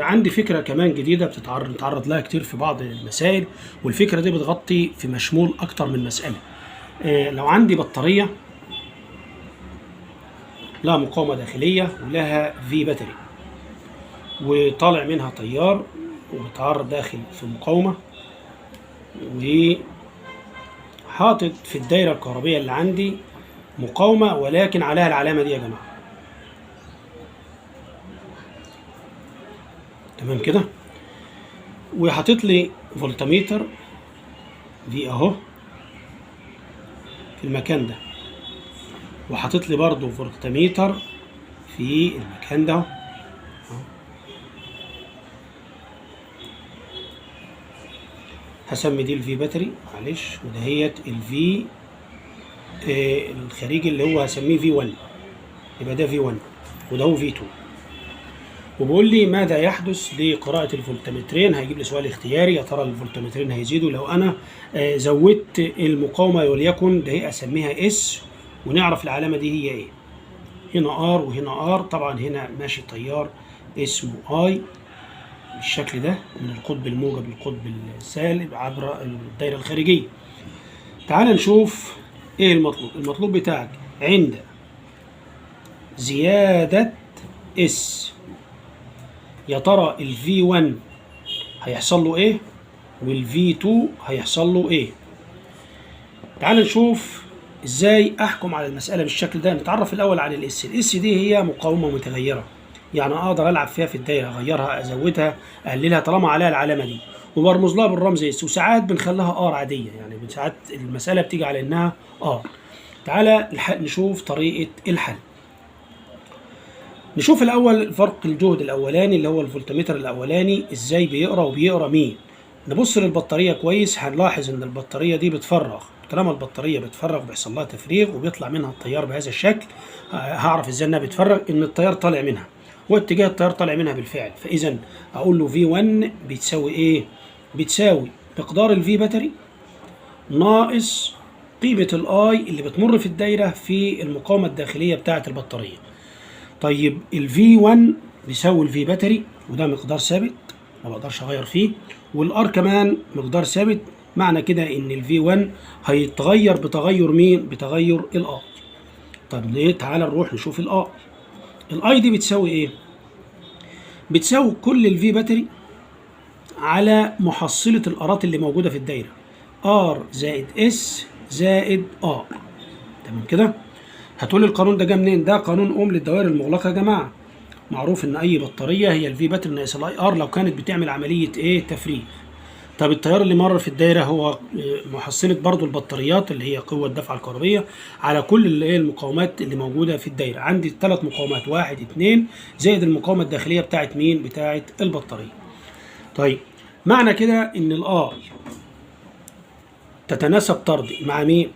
عندي فكرة كمان جديدة بنتعرض لها كتير في بعض المسائل، والفكرة دي بتغطي في مشمول أكتر من مسألة. لو عندي بطارية لها مقاومة داخلية ولها في باتري، وطالع منها تيار ومتعرض داخل في مقاومة، وحاطط في الدايرة الكهربية اللي عندي مقاومة ولكن عليها العلامة دي يا جماعة. تمام كده؟ وحاطط لي فولتميتر دي اهو في المكان ده، وحاطط لي برضو فولتميتر في المكان ده. هسمي دي الفي باتري معلش، ودهيت الفي الخارجي اللي هو هسميه في 1، يبقى ده في 1 وده هو في 2. وبقول لي ماذا يحدث لقراءة الفولتمترين. هيجيب لي سؤال اختياري، يا ترى الفولتمترين هيزيدوا لو انا زودت المقاومة، وليكن ده اسميها اس، ونعرف العلامة دي هي ايه. هنا ار وهنا ار، طبعا هنا ماشي تيار اسمه اي بالشكل ده من القطب الموجب للقطب السالب عبر الدائرة الخارجية. تعال نشوف ايه المطلوب. المطلوب بتاعك عند زيادة اس، يا ترى ال V1 هيحصل له ايه وال V2 هيحصل له ايه. تعال نشوف ازاي احكم على المسألة بالشكل ده. نتعرف الاول على الاس. الاس دي هي مقاومة متغيرة، يعني اقدر العب فيها في الدايرة، اغيرها، ازودها، اقللها طالما عليها العلامة دي، وبرمز لها بالرمز اس. وساعات بنخليها ار عادية، يعني ساعات المسألة بتيجي على انها ار. تعالى نشوف طريقة الحل. نشوف الاول فرق الجهد الاولاني اللي هو الفولتمتر الاولاني ازاي بيقرا، وبيقرا مين. نبص للبطاريه كويس، هنلاحظ ان البطاريه دي بتفرغ. طالما البطاريه بتفرغ بيحصل لها تفريغ وبيطلع منها التيار بهذا الشكل. هعرف ازاي انها بتفرغ؟ ان التيار طالع منها واتجاه التيار طالع منها بالفعل. فاذا اقول له V1 بتساوي ايه؟ بتساوي مقدار الفي باتري ناقص قيمه الاي اللي بتمر في الدايره في المقاومه الداخليه بتاعه البطاريه. طيب ال V1 بيساوي ال V باتري، وده مقدار ثابت ما بقدرش اغير فيه، والار كمان مقدار ثابت. معنى كده ان ال V1 هيتغير بتغير مين؟ بتغير الار. طب ليه؟ تعال نروح نشوف الار. الاي دي بتساوي ايه؟ بتساوي كل ال V باتري على محصلة الارات اللي موجودة في الدايرة، R زائد S زائد R. تمام كده؟ هتقول القانون ده جه منين؟ ده قانون اوم للدوائر المغلقه يا جماعه. معروف ان اي بطاريه هي الفي باتري ناقص الاي ار لو كانت بتعمل عمليه ايه؟ تفريغ. طب التيار اللي مر في الدايره هو محصله برضو البطاريات اللي هي قوه الدفعه الكهربيه على كل اللي هي المقاومات اللي موجوده في الدايره. عندي 3 مقاومات، 1 2 زائد المقاومه الداخليه بتاعت مين؟ بتاعت البطاريه. طيب معنى كده ان الار تتناسب طردي مع مين؟